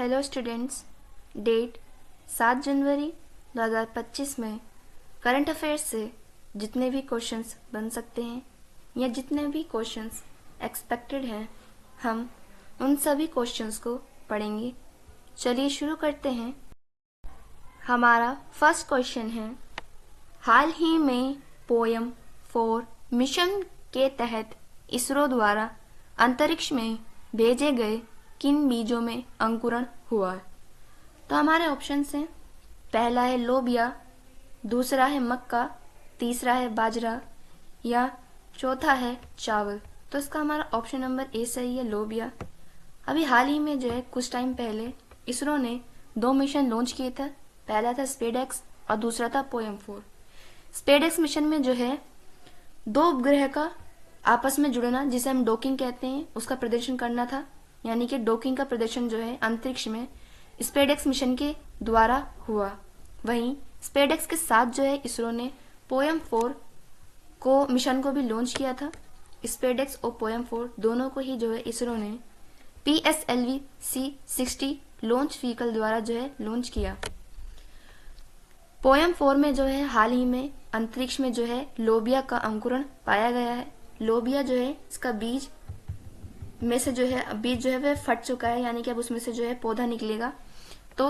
Hello students, date 7 जनवरी 2025 में current affairs से जितने भी क्वेश्चंस बन सकते हैं या जितने भी क्वेश्चंस एक्सपेक्टेड हैं, हम उन सभी क्वेश्चंस को पढ़ेंगे। चलिए शुरू करते हैं। हमारा फर्स्ट क्वेश्चन है, हाल ही में पोयम 4 मिशन के तहत इसरो द्वारा अंतरिक्ष में भेजे गए किन बीजों में अंकुरण हुआ? तो हमारे ऑप्शंस हैं, पहला है लोबिया, दूसरा है मक्का, तीसरा है बाजरा या चौथा है चावल। तो इसका हमारा ऑप्शन नंबर ए सही है, लोबिया। अभी हाल ही में जो है कुछ टाइम पहले इसरो ने 2 मिशन लॉन्च किए थे। पहला था स्पेडएक्स और दूसरा था पोयम 4। स्पेडएक्स मिशन में जो है 2 उपग्रह का आपस में जुड़ना, जिसे हम डॉकिंग कहते हैं, उसका प्रदर्शन करना था। यानी कि डॉकिंग का प्रदर्शन जो है अंतरिक्ष में स्पेडएक्स मिशन के द्वारा हुआ। वहीं स्पेडएक्स के साथ जो है इसरो ने पोयम 4 को मिशन को भी लॉन्च किया था। स्पेडएक्स और पोयम 4 दोनों को ही जो है इसरो ने PSLV C60 लॉन्च व्हीकल द्वारा जो है लॉन्च किया। पोयम 4 में जो है हाल ही में अंतरिक्ष में जो है लोबिया का अंकुरण पाया गया है। लोबिया जो है इसका बीज में से जो है वह फट चुका है, यानी कि अब उसमें से जो है पौधा निकलेगा। तो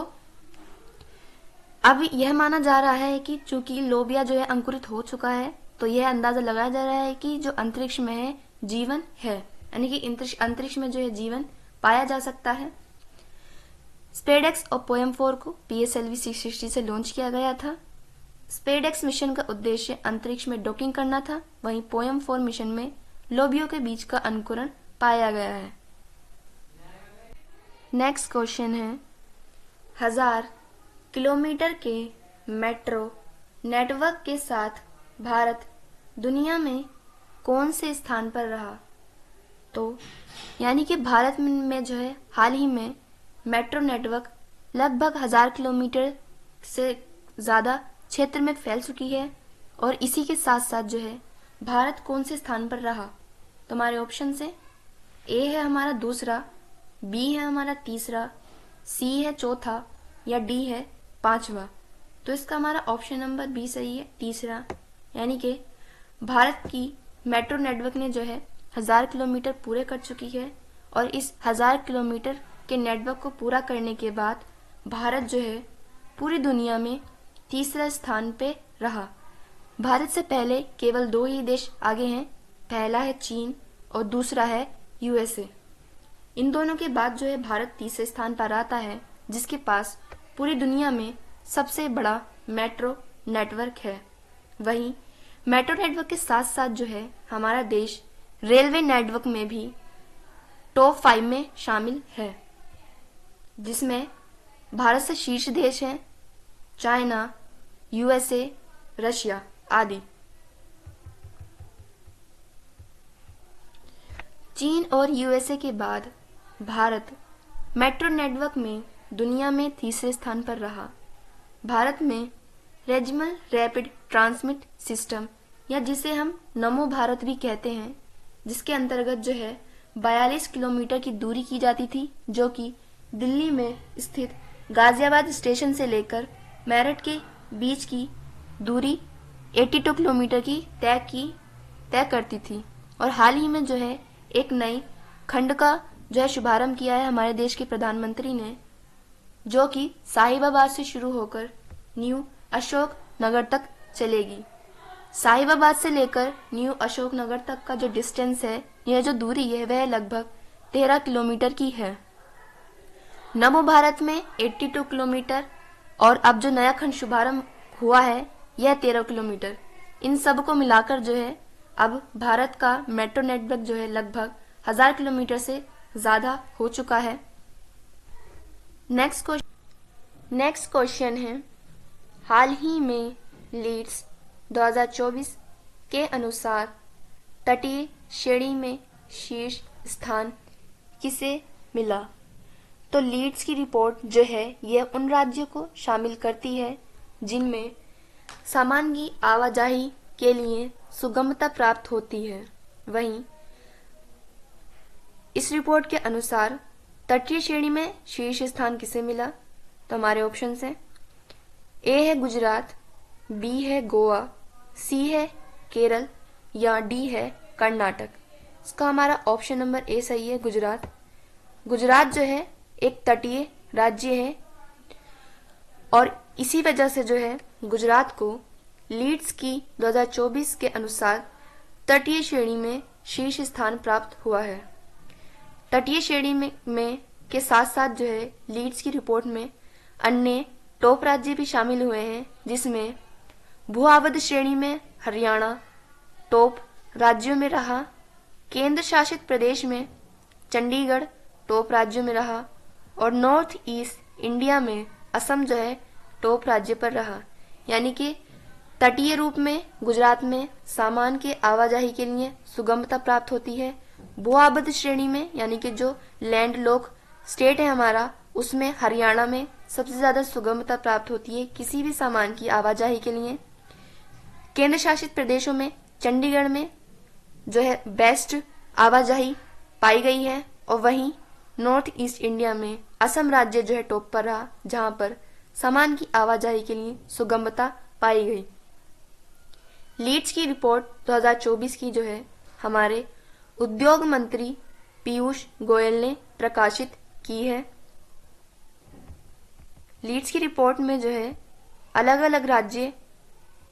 अब यह माना जा रहा है कि चूंकि लोबिया जो है अंकुरित हो चुका है, तो यह अंदाजा लगाया जा रहा है कि जो अंतरिक्ष में है जीवन है, यानी कि अंतरिक्ष में जो है जीवन पाया जा सकता है। स्पेडएक्स और पोयम 4 को PSLV C60 से लॉन्च किया गया था। स्पेडएक्स मिशन का उद्देश्य अंतरिक्ष में डॉकिंग करना था, वहीं पोयम 4 मिशन में लोबियो के बीज का अंकुरण पाया गया है। नेक्स्ट क्वेश्चन है, 1000 किलोमीटर के मेट्रो नेटवर्क के साथ भारत दुनिया में कौन से स्थान पर रहा? तो यानी कि भारत में जो है हाल ही में मेट्रो नेटवर्क लगभग 1000 किलोमीटर से ज़्यादा क्षेत्र में फैल चुकी है, और इसी के साथ साथ जो है भारत कौन से स्थान पर रहा? तो हमारे ऑप्शन से ए है हमारा दूसरा, बी है हमारा तीसरा, सी है चौथा या डी है पांचवा। तो इसका हमारा ऑप्शन नंबर बी सही है, तीसरा। यानी कि भारत की मेट्रो नेटवर्क ने जो है 1000 किलोमीटर पूरे कर चुकी है, और इस 1000 किलोमीटर के नेटवर्क को पूरा करने के बाद भारत जो है पूरी दुनिया में तीसरा स्थान पे रहा। भारत से पहले केवल 2 ही देश आगे हैं, पहला है चीन और दूसरा है USA। इन दोनों के बाद जो है भारत तीसरे स्थान पर आता है, जिसके पास पूरी दुनिया में सबसे बड़ा मेट्रो नेटवर्क है। वहीं मेट्रो नेटवर्क के साथ साथ जो है हमारा देश रेलवे नेटवर्क में भी टॉप 5 में शामिल है, जिसमें भारत से शीर्ष देश हैं चाइना, USA, रशिया आदि। चीन और USA के बाद भारत मेट्रो नेटवर्क में दुनिया में तीसरे स्थान पर रहा। भारत में रीजनल रैपिड ट्रांसमिट सिस्टम, या जिसे हम नमो भारत भी कहते हैं, जिसके अंतर्गत जो है 42 किलोमीटर की दूरी की जाती थी, जो कि दिल्ली में स्थित गाजियाबाद स्टेशन से लेकर मेरठ के बीच की दूरी 82 किलोमीटर की तय करती थी। और हाल ही में जो है एक नई खंड का जो है शुभारंभ किया है हमारे देश के प्रधानमंत्री ने, जो कि साहिबाबाद से शुरू होकर न्यू अशोक नगर तक चलेगी। साहिबाबाद से लेकर न्यू अशोक नगर तक का जो डिस्टेंस है, यह जो दूरी है, वह लगभग 13 किलोमीटर की है। नमो भारत में 82 किलोमीटर, और अब जो नया खंड शुभारंभ हुआ है यह 13 किलोमीटर। इन सब को मिलाकर जो है अब भारत का मेट्रो नेटवर्क जो है लगभग 1000 किलोमीटर से ज्यादा हो चुका है। नेक्स्ट क्वेश्चन है, हाल ही में लीड्स 2024 के अनुसार तटीय श्रेणी में शीर्ष स्थान किसे मिला? तो लीड्स की रिपोर्ट जो है यह उन राज्यों को शामिल करती है जिनमें सामान की आवाजाही के लिए सुगमता प्राप्त होती है। वहीं इस रिपोर्ट के अनुसार तटीय श्रेणी में शीर्ष स्थान किसे मिला? तो हमारे ऑप्शन हैं, ए है गुजरात, बी है गोवा, सी है केरल या डी है कर्नाटक। इसका हमारा ऑप्शन नंबर ए सही है, गुजरात। गुजरात जो है एक तटीय राज्य है और इसी वजह से जो है गुजरात को लीड्स की 2024 के अनुसार तटीय श्रेणी में शीर्ष स्थान प्राप्त हुआ है। तटीय श्रेणी में के साथ साथ जो है लीड्स की रिपोर्ट में अन्य टॉप राज्य भी शामिल हुए हैं, जिसमें भू आवध श्रेणी में हरियाणा टॉप राज्यों में रहा, केंद्र शासित प्रदेश में चंडीगढ़ टॉप राज्यों में रहा और नॉर्थ ईस्ट इंडिया में असम जो है टॉप राज्य पर रहा। यानी कि तटीय रूप में गुजरात में सामान के आवाजाही के लिए सुगमता प्राप्त होती है। भू आवध श्रेणी में यानी कि जो लैंड लॉक स्टेट है हमारा, उसमें हरियाणा में सबसे ज्यादा सुगमता प्राप्त होती है किसी भी सामान की आवाजाही के लिए। केंद्र शासित प्रदेशों में चंडीगढ़ में जो है बेस्ट आवाजाही पाई गई है और वहीं नॉर्थ ईस्ट इंडिया में असम राज्य जो है टॉप पर रहा, जहां पर सामान की आवाजाही के लिए सुगमता पाई गई। लीड्स की रिपोर्ट 2024 की जो है हमारे उद्योग मंत्री पीयूष गोयल ने प्रकाशित की है। लीड्स की रिपोर्ट में जो है अलग अलग राज्य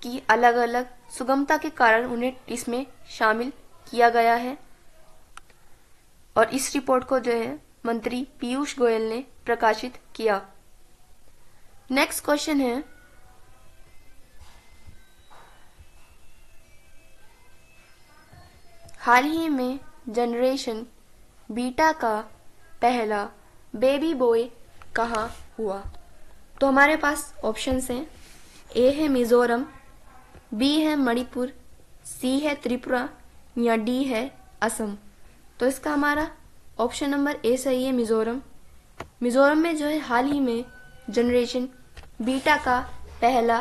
की अलग अलग सुगमता के कारण उन्हें इसमें शामिल किया गया है और इस रिपोर्ट को जो है मंत्री पीयूष गोयल ने प्रकाशित किया। नेक्स्ट क्वेश्चन है, हाल ही में जनरेशन बीटा का पहला बेबी बॉय कहाँ हुआ? तो हमारे पास ऑप्शंस हैं, ए है मिजोरम, बी है मणिपुर, सी है त्रिपुरा या डी है असम। तो इसका हमारा ऑप्शन नंबर ए सही है, मिजोरम। मिजोरम में जो है हाल ही में जनरेशन बीटा का पहला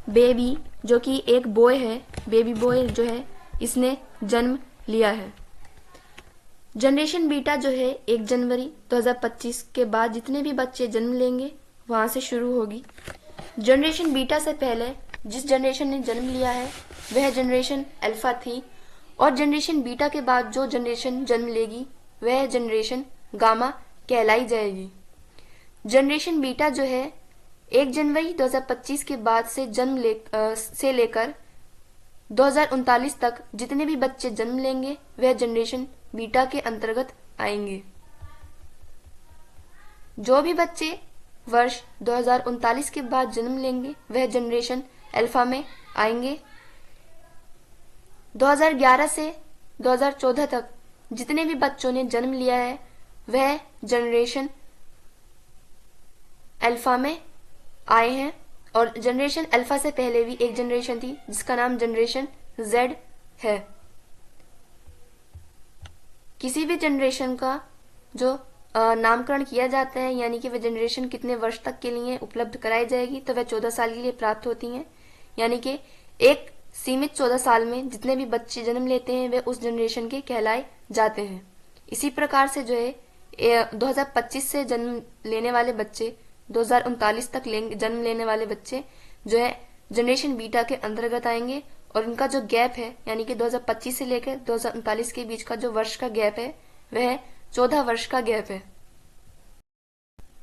बेबी जो कि एक बॉय है, बेबी बॉय जो है इसने जन्म लिया है। जनरेशन बीटा जो है 1 जनवरी 2025 के बाद जितने भी बच्चे जन्म लेंगे वहां से शुरू होगी। जनरेशन बीटा से पहले जिस जनरेशन ने जन्म लिया है वह जनरेशन अल्फा थी और जनरेशन बीटा के बाद जो जनरेशन जन्म लेगी वह जनरेशन गामा कहलाई जाएगी। जनरेशन बीटा जो है 1 जनवरी 2025 के बाद से से लेकर 2039 तक जितने भी बच्चे जन्म लेंगे वह जनरेशन बीटा के अंतर्गत आएंगे। जो भी बच्चे वर्ष 2039 के बाद जन्म लेंगे वह जनरेशन अल्फा में आएंगे। 2011 से 2014 तक जितने भी बच्चों ने जन्म लिया है वह जनरेशन अल्फा में आए हैं और जनरेशन अल्फा से पहले भी एक जनरेशन थी जिसका नाम जनरेशन जेड है। किसी भी जनरेशन का जो नामकरण किया जाता है यानी कि वह जनरेशन कितने वर्ष तक के लिए उपलब्ध कराई जाएगी तो वह 14 साल के लिए प्राप्त होती हैं। यानी कि एक सीमित 14 साल में जितने भी बच्चे जन्म लेते हैं वे उस जनरेशन के कहलाए जाते हैं। इसी प्रकार से जो है 2025 से जन्म लेने वाले बच्चे 2039 तक जन्म लेने वाले बच्चे जो है जनरेशन बीटा के अंतर्गत आएंगे और इनका जो गैप है यानी कि 2025 से लेकर 2039 के बीच का जो वर्ष का गैप है वह 14 वर्ष का गैप है।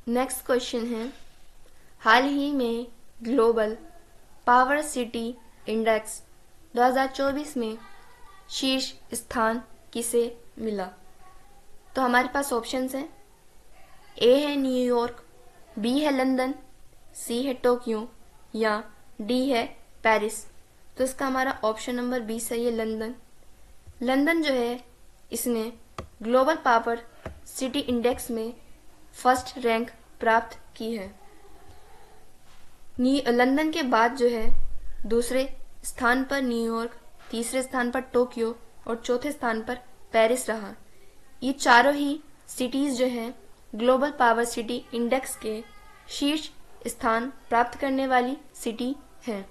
नेक्स्ट क्वेश्चन है, हाल ही में ग्लोबल पावर सिटी इंडेक्स 2024 में शीर्ष स्थान किसे मिला? तो हमारे पास ऑप्शंस हैं, ए है न्यूयॉर्क, बी है लंदन, सी है टोक्यो या डी है पेरिस। तो इसका हमारा ऑप्शन नंबर बी सही है, लंदन। लंदन जो है इसने ग्लोबल पावर सिटी इंडेक्स में फर्स्ट रैंक प्राप्त की है। लंदन के बाद जो है दूसरे स्थान पर न्यूयॉर्क, तीसरे स्थान पर टोक्यो और चौथे स्थान पर पेरिस रहा। ये चारों ही सिटीज जो हैं ग्लोबल पावर सिटी इंडेक्स के शीर्ष स्थान प्राप्त करने वाली सिटी हैं।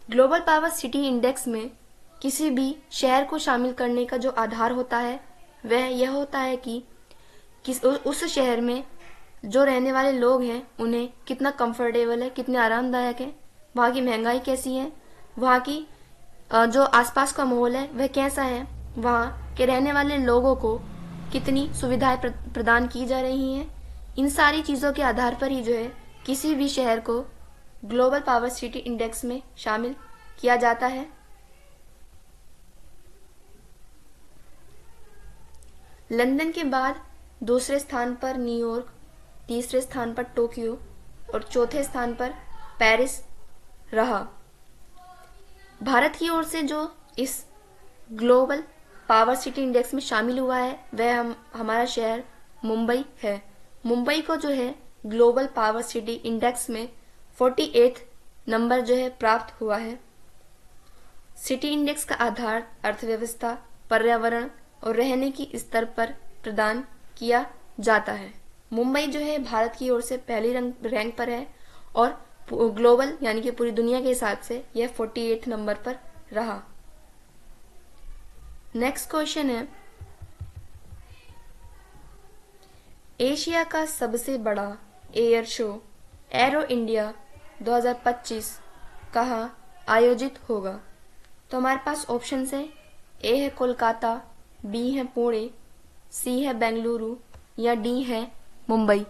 ग्लोबल पावर सिटी इंडेक्स में किसी भी शहर को शामिल करने का जो आधार होता है वह यह होता है कि उस शहर में जो रहने वाले लोग हैं उन्हें कितना कंफर्टेबल है, कितने आरामदायक है, वहाँ की महंगाई कैसी है, वहाँ की जो आसपास का माहौल है वह कैसा है, वहाँ के रहने वाले लोगों को कितनी सुविधाएं प्रदान की जा रही हैं। इन सारी चीज़ों के आधार पर ही जो है किसी भी शहर को ग्लोबल पावर सिटी इंडेक्स में शामिल किया जाता है। लंदन के बाद दूसरे स्थान पर न्यूयॉर्क, तीसरे स्थान पर टोक्यो और चौथे स्थान पर पेरिस रहा। भारत की ओर से जो इस ग्लोबल पावर सिटी इंडेक्स में शामिल हुआ है वह हमारा शहर मुंबई है। मुंबई को जो है ग्लोबल पावर सिटी इंडेक्स में 48 नंबर जो है प्राप्त हुआ है। सिटी इंडेक्स का आधार अर्थव्यवस्था, पर्यावरण और रहने की स्तर पर प्रदान किया जाता है। मुंबई जो है भारत की ओर से पहली रैंक पर है और ग्लोबल यानी कि पूरी दुनिया के हिसाब से यह 48 नंबर पर रहा। नेक्स्ट क्वेश्चन है, एशिया का सबसे बड़ा एयर शो एरो इंडिया 2025 कहाँ आयोजित होगा? तो हमारे पास ऑप्शंस है, ए है कोलकाता, बी है पुणे, सी है बेंगलुरु या डी है मुंबई।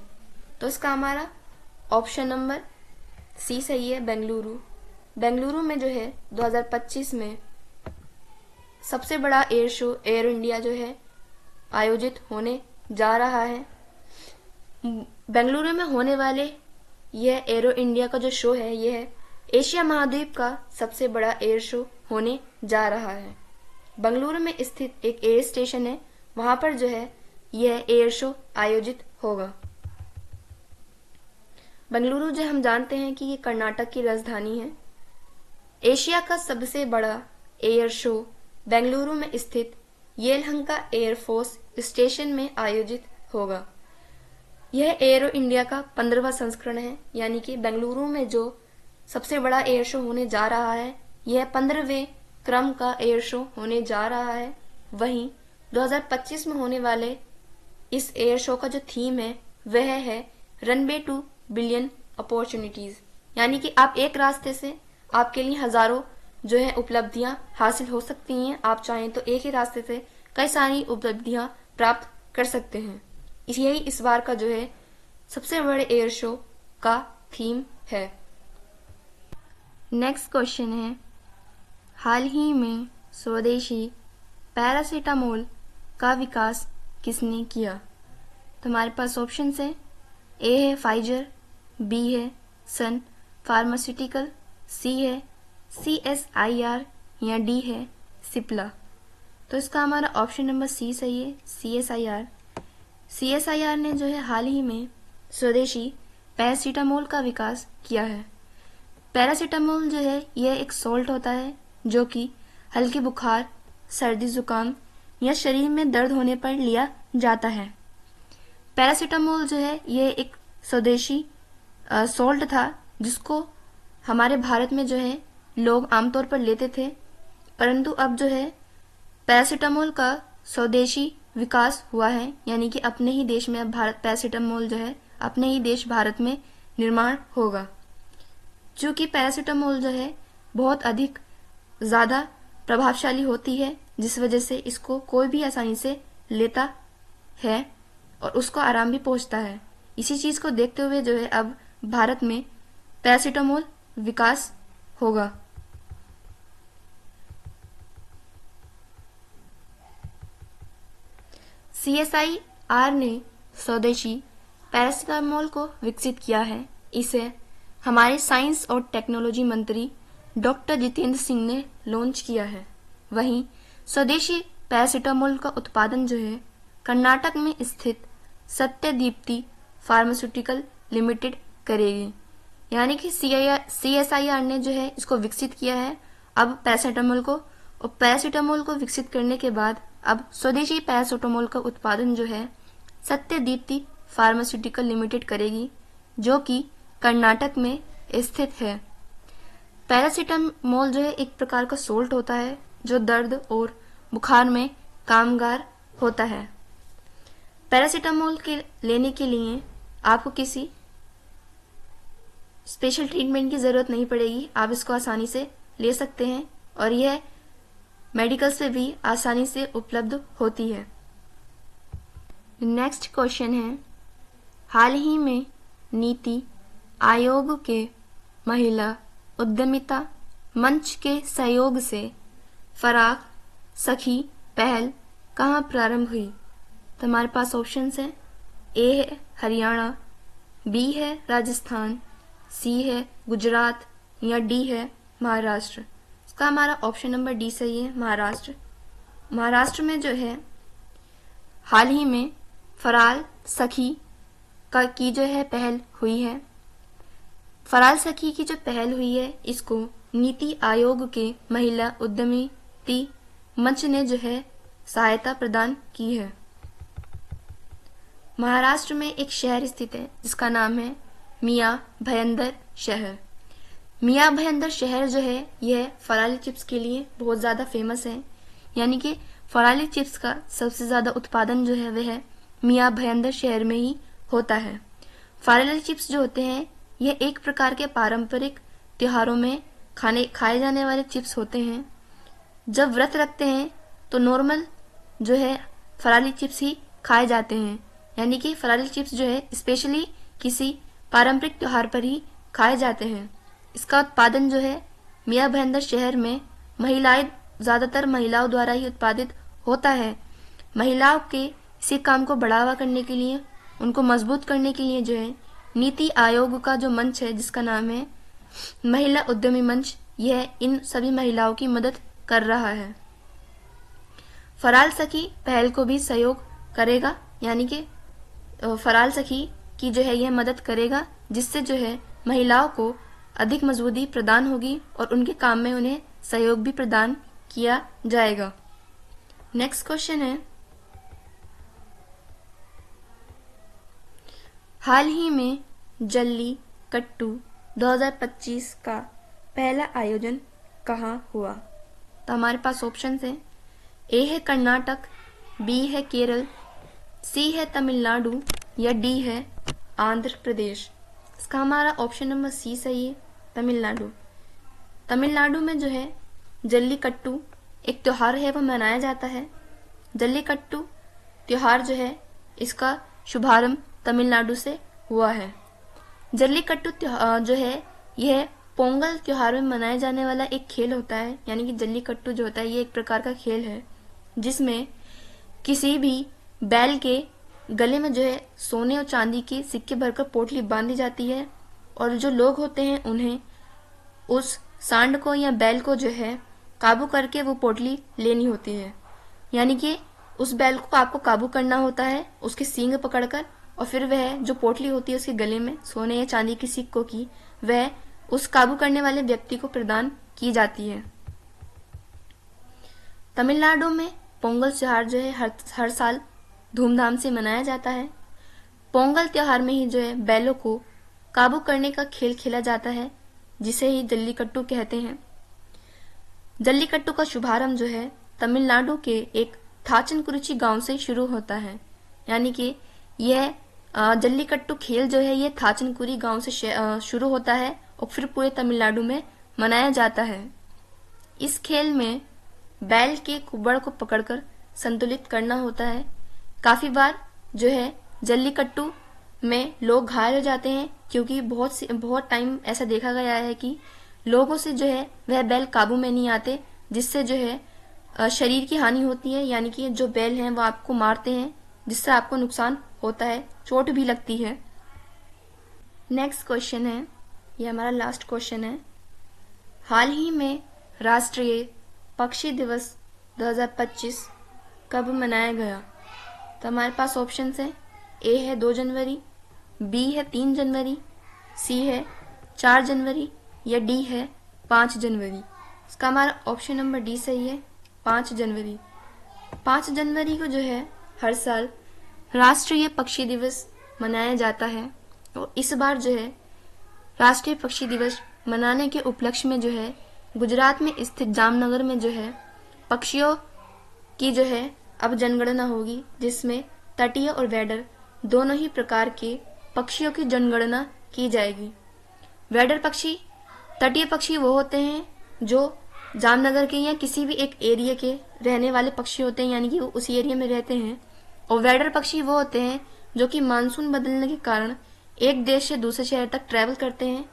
तो इसका हमारा ऑप्शन नंबर सी सही है, बेंगलुरु। बेंगलुरु में जो है 2025 में सबसे बड़ा एयर शो एयर इंडिया जो है आयोजित होने जा रहा है। बेंगलुरु में होने वाले यह एरो इंडिया का जो शो है यह एशिया महाद्वीप का सबसे बड़ा एयर शो होने जा रहा है। बेंगलुरु में स्थित एक एयर स्टेशन है, वहां पर जो है यह एयर शो आयोजित होगा। बेंगलुरु जो हम जानते हैं कि ये कर्नाटक की राजधानी है। एशिया का सबसे बड़ा एयर शो बेंगलुरु में स्थित येलहंका एयरफोर्स स्टेशन में आयोजित होगा। यह एरो इंडिया का 15वां संस्करण है, यानी कि बेंगलुरु में जो सबसे बड़ा एयर शो होने जा रहा है यह 15वें क्रम का एयर शो होने जा रहा है। वहीं 2025 में होने वाले इस एयर शो का जो थीम है वह है रनवे टू बिलियन अपॉर्चुनिटीज, यानी कि आप एक रास्ते से आपके लिए हजारों जो है उपलब्धियां हासिल हो सकती हैं। आप चाहें तो एक ही रास्ते से कई सारी उपलब्धियां प्राप्त कर सकते हैं। यही इस बार का जो है सबसे बड़े एयर शो का थीम है। नेक्स्ट क्वेश्चन है, हाल ही में स्वदेशी पैरासीटामोल का विकास किसने किया? तो हमारे पास ऑप्शन है, ए है फाइजर, बी है सन फार्मास्यूटिकल, सी है CSIR या डी है सिप्ला। तो इसका हमारा ऑप्शन नंबर सी सही है, CSIR। CSIR ने जो है हाल ही में स्वदेशी पैरासीटामोल का विकास किया है। पैरासीटामोल जो है यह एक सॉल्ट होता है जो कि हल्की बुखार, सर्दी जुकाम या शरीर में दर्द होने पर लिया जाता है। पैरासीटामोल जो है यह एक स्वदेशी सॉल्ट था जिसको हमारे भारत में जो है लोग आमतौर पर लेते थे, परंतु अब जो है पैरासीटामोल का स्वदेशी विकास हुआ है, यानी कि अपने ही देश में अब भारत पैरासीटामोल जो है अपने ही देश भारत में निर्माण होगा। चूँकि पैरासीटामोल जो है बहुत अधिक ज़्यादा प्रभावशाली होती है, जिस वजह से इसको कोई भी आसानी से लेता है और उसको आराम भी पहुंचता है। इसी चीज़ को देखते हुए जो है अब भारत में पैरासीटामोल विकास होगा। CSIR ने स्वदेशी पैरासीटामोल को विकसित किया है। इसे हमारे साइंस और टेक्नोलॉजी मंत्री डॉक्टर जितेंद्र सिंह ने लॉन्च किया है। वहीं स्वदेशी पैरासीटामोल का उत्पादन जो है कर्नाटक में स्थित सत्यदीप्ति फार्मास्यूटिकल लिमिटेड करेगी, यानी कि CSIR ने जो है इसको विकसित किया है अब पैरासीटामोल को, और पैरासीटामोल को विकसित करने के बाद अब स्वदेशी पैरासीटामोल का उत्पादन जो है सत्यदीप्ति फार्मास्यूटिकल लिमिटेड करेगी, जो कि कर्नाटक में स्थित है। पैरासीटामोल जो है एक प्रकार का सोल्ट होता है जो दर्द और बुखार में कामगार होता है। पैरासीटामोल के लेने के लिए आपको किसी स्पेशल ट्रीटमेंट की ज़रूरत नहीं पड़ेगी, आप इसको आसानी से ले सकते हैं और यह मेडिकल्स पे भी आसानी से उपलब्ध होती है। नेक्स्ट क्वेश्चन है, हाल ही में नीति आयोग के महिला उद्यमिता मंच के सहयोग से फराग सखी पहल कहाँ प्रारंभ हुई? तो हमारे पास ऑप्शंस हैं, ए है हरियाणा, बी है राजस्थान, सी है गुजरात या डी है महाराष्ट्र। इसका हमारा ऑप्शन नंबर डी सही है, महाराष्ट्र। महाराष्ट्र में जो है हाल ही में फराल सखी की जो है पहल हुई है। फराल सखी की जो पहल हुई है इसको नीति आयोग के महिला उद्यमिता मंच ने जो है सहायता प्रदान की है। महाराष्ट्र में एक शहर स्थित है जिसका नाम है मियाँ भयंदर शहर। मियाँ भयंदर शहर जो है यह फराली चिप्स के लिए बहुत ज़्यादा फेमस है, यानी कि फराली चिप्स का सबसे ज़्यादा उत्पादन जो है वह मियाँ भयंदर शहर में ही होता है। फराली चिप्स जो होते हैं यह एक प्रकार के पारंपरिक त्योहारों में खाए जाने वाले चिप्स होते हैं। जब व्रत रखते हैं तो नॉर्मल जो है फराली चिप्स ही खाए जाते हैं, यानी कि फराली चिप्स जो है स्पेशली किसी पारंपरिक त्योहार पर ही खाए जाते हैं। इसका उत्पादन जो है मियाँ भयंदर शहर में ज़्यादातर महिलाओं द्वारा ही उत्पादित होता है। महिलाओं के इसी काम को बढ़ावा करने के लिए, उनको मजबूत करने के लिए जो है नीति आयोग का जो मंच है जिसका नाम है महिला उद्यमी मंच, यह इन सभी महिलाओं की मदद कर रहा है। फराल सखी पहल को भी सहयोग करेगा, यानी कि फराल सखी की जो है यह मदद करेगा, जिससे जो है महिलाओं को अधिक मजबूती प्रदान होगी और उनके काम में उन्हें सहयोग भी प्रदान किया जाएगा। नेक्स्ट क्वेश्चन है, हाल ही में जल्लीकट्टू 2025 का पहला आयोजन कहाँ हुआ? तो हमारे पास ऑप्शन हैं, ए है कर्नाटक, बी है केरल, सी है तमिलनाडु या डी है आंध्र प्रदेश। इसका हमारा ऑप्शन नंबर सी सही है, तमिलनाडु। तमिलनाडु में जो है जल्लीकट्टू एक त्योहार है वो मनाया जाता है। जल्लीकट्टू त्योहार जो है इसका शुभारंभ तमिलनाडु से हुआ है। जल्लीकट्टू जो है यह पोंगल त्योहार में मनाया जाने वाला एक खेल होता है, यानी कि जल्लीकट्टू जो होता है ये एक प्रकार का खेल है जिसमें किसी भी बैल के गले में जो है सोने और चांदी के सिक्के भरकर पोटली बांधी जाती है और जो लोग होते हैं उन्हें उस सांड को या बैल को जो है काबू करके वो पोटली लेनी होती है, यानी कि उस बैल को आपको काबू करना होता है उसके सींग पकड़कर, और फिर वह जो पोटली होती है उसके गले में सोने या चांदी के सिक्कों की वह उस काबू करने वाले व्यक्ति को प्रदान की जाती है। तमिलनाडु में पोंगल त्योहार जो है हर साल धूमधाम से मनाया जाता है। पोंगल त्योहार में ही जो है बैलों को काबू करने का खेल खेला जाता है जिसे ही जल्लीकट्टू कहते हैं। जल्लीकट्टू का शुभारंभ जो है तमिलनाडु के एक थाचनकुरिची गांव से शुरू होता है, यानी कि यह जल्लीकट्टू खेल जो है ये थाचनकुरी गांव से शुरू होता है और फिर पूरे तमिलनाडु में मनाया जाता है। इस खेल में बैल के कुब्बड़ को पकड़कर संतुलित करना होता है। काफी बार जो है जल्लीकट्टू में लोग घायल हो जाते हैं, क्योंकि बहुत टाइम ऐसा देखा गया है कि लोगों से जो है वह बैल काबू में नहीं आते, जिससे जो है शरीर की हानि होती है, यानी कि जो बैल हैं वो आपको मारते हैं जिससे आपको नुकसान होता है, चोट भी लगती है। नेक्स्ट क्वेश्चन है, ये हमारा लास्ट क्वेश्चन है, हाल ही में राष्ट्रीय पक्षी दिवस 2025 कब मनाया गया? तो हमारे पास ऑप्शंस हैं, ए है 2 जनवरी, बी है 3 जनवरी, सी है 4 जनवरी या डी है 5 जनवरी। इसका हमारा ऑप्शन नंबर डी सही है, 5 जनवरी। 5 जनवरी को जो है हर साल राष्ट्रीय पक्षी दिवस मनाया जाता है और इस बार जो है राष्ट्रीय पक्षी दिवस मनाने के उपलक्ष्य में जो है गुजरात में स्थित जामनगर में जो है पक्षियों की जो है अब जनगणना होगी, जिसमें तटीय और वेडर दोनों ही प्रकार के पक्षियों की जनगणना की जाएगी। वेडर पक्षी, तटीय पक्षी वो होते हैं जो जामनगर के या किसी भी एक एरिया के रहने वाले पक्षी होते हैं, यानी कि वो उसी एरिया में रहते हैं। और वेडर पक्षी वो होते हैं जो कि मानसून बदलने के कारण एक देश से दूसरे शहर तक ट्रैवल करते हैं।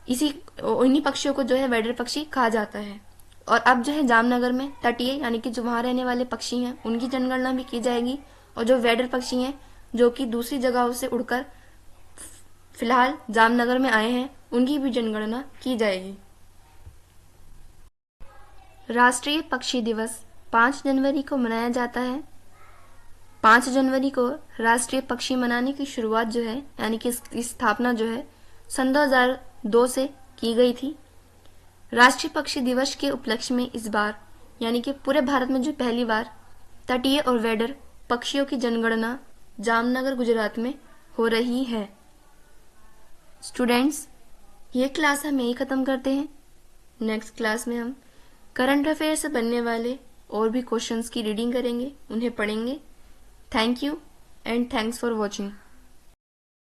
इन्हीं पक्षियों को जो है वेडर पक्षी कहा जाता है। और अब जो है जामनगर में तटीय यानी कि जो वहां रहने वाले पक्षी हैं उनकी जनगणना भी की जाएगी, और जो वेडर पक्षी हैं जो कि दूसरी जगहों से उड़कर फिलहाल जामनगर में आए हैं उनकी भी जनगणना की जाएगी। राष्ट्रीय पक्षी दिवस 5 जनवरी को मनाया जाता है। 5 जनवरी को राष्ट्रीय पक्षी मनाने की शुरुआत जो है यानी कि इसकी स्थापना जो है सन 2002 से की गई थी। राष्ट्रीय पक्षी दिवस के उपलक्ष्य में इस बार यानी कि पूरे भारत में जो पहली बार तटीय और वेडर पक्षियों की जनगणना जामनगर गुजरात में हो रही है। स्टूडेंट्स, ये क्लास हम यही खत्म करते हैं। नेक्स्ट क्लास में हम करंट अफेयर से बनने वाले और भी क्वेश्चंस की रीडिंग करेंगे, उन्हें पढ़ेंगे। Thank you and thanks for watching.